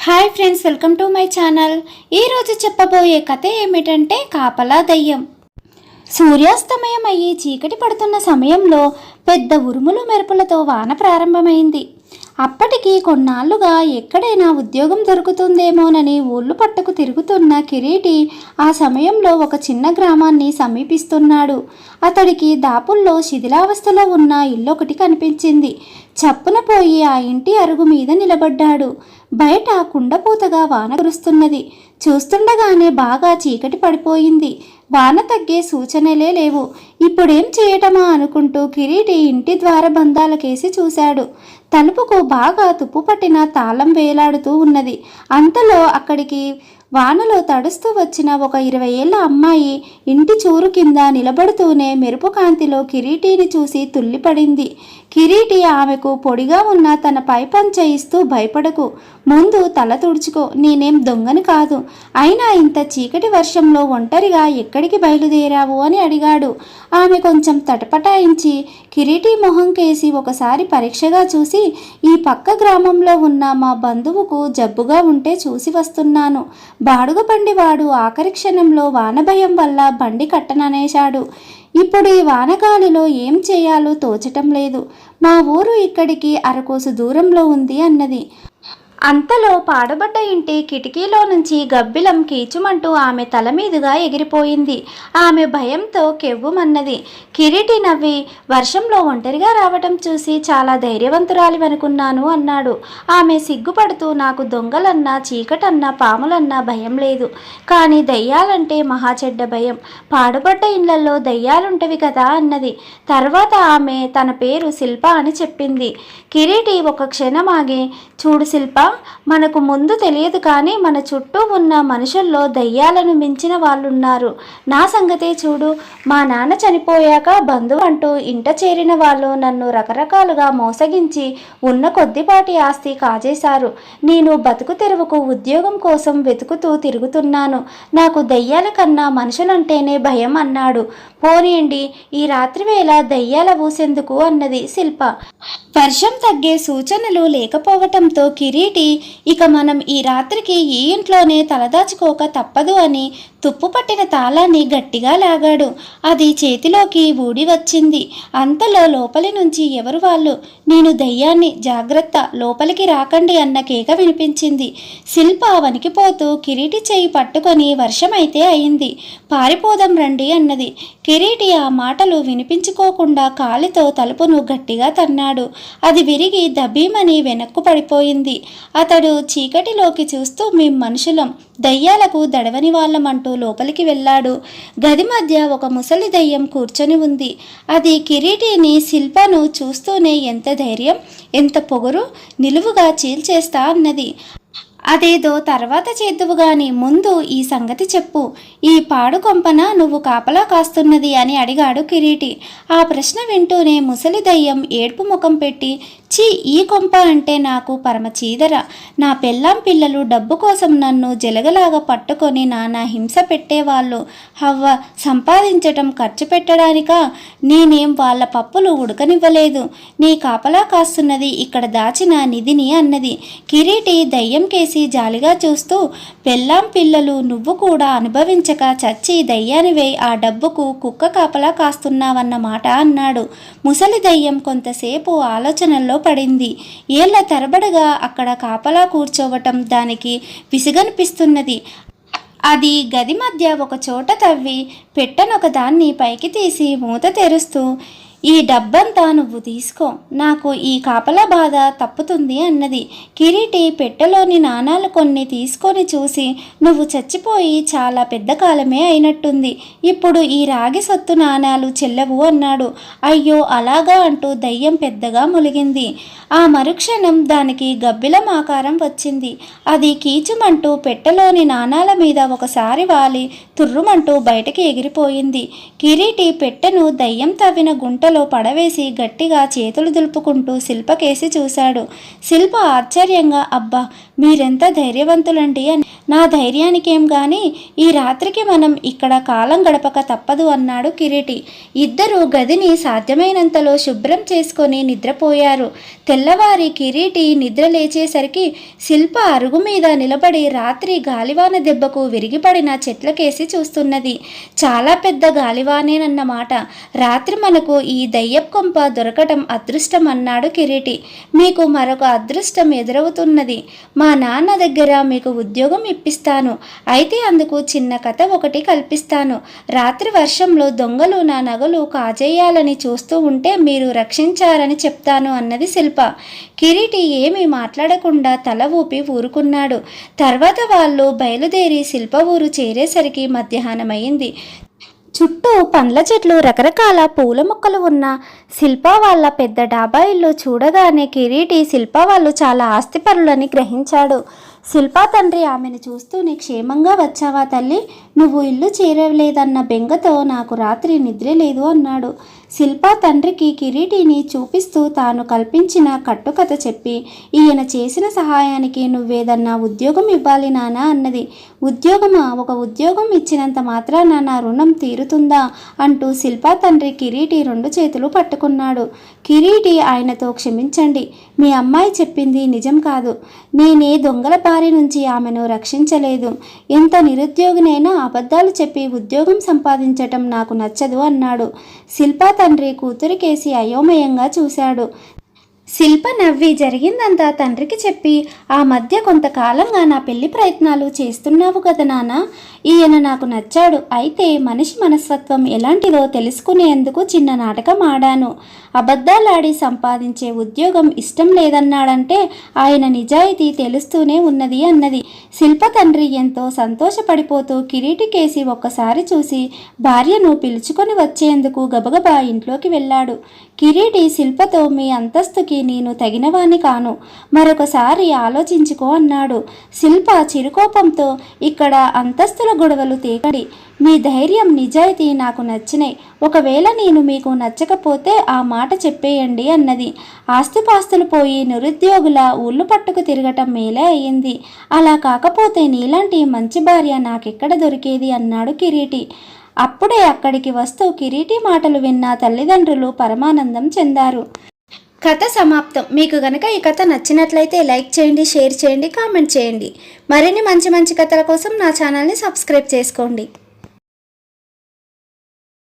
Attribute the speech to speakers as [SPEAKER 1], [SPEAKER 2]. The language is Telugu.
[SPEAKER 1] Hi friends, welcome to my channel. ఈరోజు చెప్పబోయే కథ ఏమిటంటే కాపలా దయ్యం. సూర్యాస్తమయం అయ్యి చీకటి పడుతున్న సమయంలో పెద్ద ఉరుములు మెరుపులతో వాన ప్రారంభమైంది. అప్పటికి కొన్నాళ్లుగా ఎక్కడైనా ఉద్యోగం దొరుకుతుందేమోనని ఊళ్ళు పట్టుకు తిరుగుతున్న కిరీటి ఆ సమయంలో ఒక చిన్న గ్రామాన్ని సమీపిస్తున్నాడు. అతడికి దాపుల్లో శిథిలావస్థలో ఉన్న ఇల్లొకటి కనిపించింది. చప్పున పోయి ఆ ఇంటి అరుగు మీద నిలబడ్డాడు. బయట కుండపూతగా వాన కురుస్తున్నది. చూస్తుండగానే బాగా చీకటి పడిపోయింది. వాన తగ్గే సూచనలే లేవు. ఇప్పుడేం చేయటమా అనుకుంటూ కిరీటి ఇంటి ద్వారబంధాలకేసి చూశాడు. తలుపుకు బాగా తుప్పు పట్టిన తాళం వేలాడుతూ ఉన్నది. అంతలో అక్కడికి వానలో తడుస్తూ వచ్చిన ఒక 20 ఏళ్ల అమ్మాయి ఇంటి చూరు కింద నిలబడుతూనే మెరుపు కాంతిలో కిరీటిని చూసి తుల్లిపడింది. కిరీటి ఆమెకు పొడిగా ఉన్న తన పైపంచ ఇస్తూ, భయపడకు, ముందు తల తుడుచుకో, నేనేం దొంగని కాదు, అయినా ఇంత చీకటి వర్షంలో ఒంటరిగా ఎక్కడికి బయలుదేరావు అని అడిగాడు. ఆమె కొంచెం తటపటాయించి కిరీటి మొహం కేసి ఒకసారి పరీక్షగా చూసి, ఈ పక్క గ్రామంలో ఉన్న మా బంధువుకు జబ్బుగా ఉంటే చూసి వస్తున్నాను. బాడుగ బండివాడు ఆఖరి క్షణంలో వాన భయం వల్ల బండి కట్టననేశాడు. ఇప్పుడు ఈ వానగాలిలో ఏం చేయాలో తోచటం లేదు. మా ఊరు ఇక్కడికి అరకోసు దూరంలో ఉంది అన్నది. అంతలో పాడుబడ్డ ఇంటి కిటికీలో నుంచి గబ్బిలం కీచుమంటూ ఆమె తల మీదుగా ఎగిరిపోయింది. ఆమె భయంతో కెవ్వుమన్నది. కిరీటి నవ్వి, వర్షంలో ఒంటరిగా రావటం చూసి చాలా ధైర్యవంతురాలివనుకున్నాను అన్నాడు. ఆమె సిగ్గుపడుతూ, నాకు దొంగలన్నా, చీకటన్నా, పాములన్నా భయం లేదు, కానీ దయ్యాలంటే మహా చెడ్డ భయం. పాడుబడ్డ ఇళ్లలో దయ్యాలుంటవి కదా అన్నది. తర్వాత ఆమె తన పేరు శిల్ప అని చెప్పింది. కిరీటి ఒక క్షణం ఆగి, చూడు శిల్ప, మనకు ముందు తెలియదు కానీ మన చుట్టూ ఉన్న మనుషుల్లో దయ్యాలను మించిన వాళ్ళున్నారు. నా సంగతే చూడు, మా నాన్న చనిపోయాక బంధువు అంటూ ఇంట చేరిన వాళ్ళు నన్ను రకరకాలుగా మోసగించి ఉన్న కొద్దిపాటి ఆస్తి కాజేశారు. నేను బతుకు తెరువుకు ఉద్యోగం కోసం వెతుకుతూ తిరుగుతున్నాను. నాకు దయ్యాల కన్నా మనుషులంటేనే భయం అన్నాడు. పోనీయండి, ఈ రాత్రివేళ దయ్యాల ఊసెందుకు అన్నది శిల్ప. వర్షం తగ్గే సూచనలు లేకపోవటంతో కిరీటి ఇక మనం ఈ రాత్రికి ఈ ఇంట్లోనే తలదాచుకోక తప్పదు అని తుప్పు పట్టిన తాళాన్ని గట్టిగా లాగాడు. అది చేతిలోకి ఊడి వచ్చింది. అంతలో లోపలి నుంచి ఎవరు వాళ్ళు, నేను దయ్యాన్ని, జాగ్రత్త, లోపలికి రాకండి అన్న కేక వినిపించింది. శిల్ప వణికిపోతూ కిరీటి చేయి పట్టుకొని, వర్షమైతే అయింది, పారిపోదాం రండి అన్నది. కిరీటి ఆ మాటలు వినిపించుకోకుండా కాలితో తలుపును గట్టిగా తన్నాడు. అది విరిగి దబ్బీమని వెనక్కు పడిపోయింది. అతడు చీకటిలోకి చూస్తూ, మేం మనుషులం, దయ్యాలకు దడవని వాళ్ళమంటూ లోపలికి వెళ్ళాడు. గది మధ్య ఒక ముసలి దయ్యం కూర్చొని ఉంది. అది కిరీటిని, శిల్పను చూస్తూనే ఎంత ధైర్యం, ఎంత పొగరు, నిలువుగా చీల్చేస్తా అన్నది. అదేదో తర్వాత చేద్దువు గాని ముందు ఈ సంగతి చెప్పు, ఈ పాడు కొంపన నువ్వు కాపలా కాస్తున్నది అని అడిగాడు కిరీటి. ఆ ప్రశ్న వింటూనే ముసలి దయ్యం ఏడ్పు ముఖం పెట్టి, ఛీ, ఈ కొంప అంటే నాకు పరమ చీదర. నా పెళ్ళాం పిల్లలు డబ్బు కోసం నన్ను జలగలాగా పట్టుకొని నానా హింస పెట్టేవాళ్ళు. హవ్వ సంపాదించటం ఖర్చు పెట్టడానికా? నేనేం వాళ్ళ పప్పులు ఉడకనివ్వలేదు. నీ కాపలా కాస్తున్నది ఇక్కడ దాచిన నిధిని అన్నది. కిరీటి దయ్యం కేసి జాలిగా చూస్తూ, పెళ్ళాం పిల్లలు నువ్వు కూడా అనుభవించక చచ్చి దయ్యానివై ఆ డబ్బుకు కుక్క కాపలా కాస్తున్నావన్నమాట అన్నాడు. ముసలి దయ్యం కొంతసేపు ఆలోచనల్లో పడింది. ఏళ్ల తరబడిగా అక్కడ కాపలా కూర్చోవటం దానికి విసుగనిపిస్తున్నది. అది గది మధ్య ఒక చోట తవ్వి పెట్టనొక దాన్ని పైకి తీసి మూత తెరుస్తూ, ఈ డబ్బంతా నువ్వు తీసుకో, నాకు ఈ కాపలా బాధ తప్పుతుంది అన్నది. కిరీటి పెట్టెలోని నాణాలు కొన్ని తీసుకొని చూసి, నువ్వు చచ్చిపోయి చాలా పెద్ద కాలమే అయినట్టుంది, ఇప్పుడు ఈ రాగి సొత్తు నాణాలు చెల్లవు అన్నాడు. అయ్యో అలాగా అంటూ దయ్యం పెద్దగా ములిగింది. ఆ మరుక్షణం దానికి గబ్బిలం ఆకారం వచ్చింది. అది కీచుమంటూ పెట్టెలోని నాణాల మీద ఒకసారి వాలి తుర్రుమంటూ బయటకి ఎగిరిపోయింది. కిరీటి పెట్టెను దయ్యం తవ్విన గుంటలో పడవేసి గట్టిగా చేతులు దులుపుకుంటూ శిల్పకేసి చూశాడు. శిల్ప ఆశ్చర్యంగా, అబ్బా మీరెంత ధైర్యవంతులండి అని. నా ధైర్యానికేం గాని ఈ రాత్రికి మనం ఇక్కడ కాలం గడపక తప్పదు అన్నాడు కిరీటి. ఇద్దరు గదిని సాధ్యమైనంతలో శుభ్రం చేసుకొని నిద్రపోయారు. తెల్లవారి కిరీటి నిద్ర లేచేసరికి శిల్ప అరుగు మీద నిలబడి రాత్రి గాలివాన దెబ్బకు విరిగిపడిన చెట్లకేసి చూస్తున్నది. చాలా పెద్ద గాలివానేనన్నమాట. రాత్రి మనకు ఈ దయ్యపు కొంప దొరకటం అదృష్టం అన్నాడు కిరీటి. మీకు మరొక అదృష్టం ఎదురవుతున్నది. మా నాన్న దగ్గర మీకు ఉద్యోగం ఇప్పిస్తాను. అయితే అందుకు చిన్న కథ ఒకటి కల్పిస్తాను. రాత్రి వర్షంలో దొంగలు నా నగలు కాజేయాలని చూస్తూ ఉంటే మీరు రక్షించారని చెప్తాను అన్నది శిల్ప. కిరీటి ఏమీ మాట్లాడకుండా తల ఊపి ఊరుకున్నాడు. తర్వాత వాళ్ళు బయలుదేరి శిల్ప ఊరు చేరేసరికి మధ్యాహ్నమైంది. చుట్టూ పండ్ల చెట్లు, రకరకాల పూల మొక్కలు ఉన్న శిల్ప వాళ్ళ పెద్ద డాబా ఇల్లు చూడగానే కిరీటి శిల్ప వాళ్ళు చాలా ఆస్తిపరులని గ్రహించాడు. శిల్ప తండ్రి ఆమెను చూస్తూనే, క్షేమంగా వచ్చావా తల్లి? నువ్వు ఇల్లు చేరలేదన్న బెంగతో నాకు రాత్రి నిద్ర లేదు అన్నాడు. శిల్ప తండ్రికి కిరీటిని చూపిస్తూ తాను కల్పించిన కట్టుకథ చెప్పి, ఈయన చేసిన సహాయానికి నువ్వేదన్నా ఉద్యోగం ఇవ్వాలి నానా అన్నది. ఉద్యోగమా? ఒక ఉద్యోగం ఇచ్చినంత మాత్రాన నా రుణం తీరుతుందా అంటూ శిల్ప తండ్రి కిరీటి రెండు చేతులు పట్టుకున్నాడు. కిరీటి ఆయనతో, క్షమించండి, మీ అమ్మాయి చెప్పింది నిజం కాదు. నేనే దొంగల బారి నుంచి ఆమెను రక్షించలేదు. ఎంత నిరుద్యోగినైనా అబద్ధాలు చెప్పి ఉద్యోగం సంపాదించటం నాకు నచ్చదు అన్నాడు. శిల్ప తండ్రి కూతురికేసి అయోమయంగా చూశాడు. శిల్ప నవ్వి జరిగిందంతా తండ్రికి చెప్పి, ఆ మధ్య కొంతకాలంగా నా పెళ్లి ప్రయత్నాలు చేస్తున్నావు కదా నాన్న, ఈయన నాకు నచ్చాడు. అయితే మనిషి మనస్తత్వం ఎలాంటిదో తెలుసుకునేందుకు చిన్న నాటకం ఆడాను. అబద్ధాలాడి సంపాదించే ఉద్యోగం ఇష్టం లేదన్నాడంటే ఆయన నిజాయితీ తెలుస్తూనే ఉన్నది అన్నది. శిల్ప తండ్రి ఎంతో సంతోషపడిపోతూ కిరీటికేసి ఒక్కసారి చూసి భార్యను పిలుచుకొని వచ్చేందుకు గబగబా ఇంట్లోకి వెళ్ళాడు. కిరీటి శిల్పతో, మీ అంతస్తుకి నేను తగినవాణ్ణి కాను, మరొకసారి ఆలోచించుకో అన్నాడు. శిల్ప చిరుకోపంతో, ఇక్కడ అంతస్తుల గొడవలు తేకండి. మీ ధైర్యం, నిజాయితీ నాకు నచ్చినాయి. ఒకవేళ నేను మీకు నచ్చకపోతే ఆ మాట చెప్పేయండి అన్నది. ఆస్తిపాస్తులు పోయి నిరుద్యోగుల ఊళ్ళు పట్టుకు తిరగటం మేలే అయ్యింది. అలా కాకపోతే నీలాంటి మంచి భార్య నాకెక్కడ దొరికేది అన్నాడు కిరీటి. అప్పుడే అక్కడికి వస్తూ కిరీటి మాటలు విన్న తల్లిదండ్రులు పరమానందం చెందారు. కథ సమాప్తం. మీకు గనక ఈ కథ నచ్చినట్లయితే లైక్ చేయండి, షేర్ చేయండి, కామెంట్ చేయండి. మరిన్ని మంచి మంచి కథల కోసం నా ఛానల్ని సబ్స్క్రైబ్ చేసుకోండి.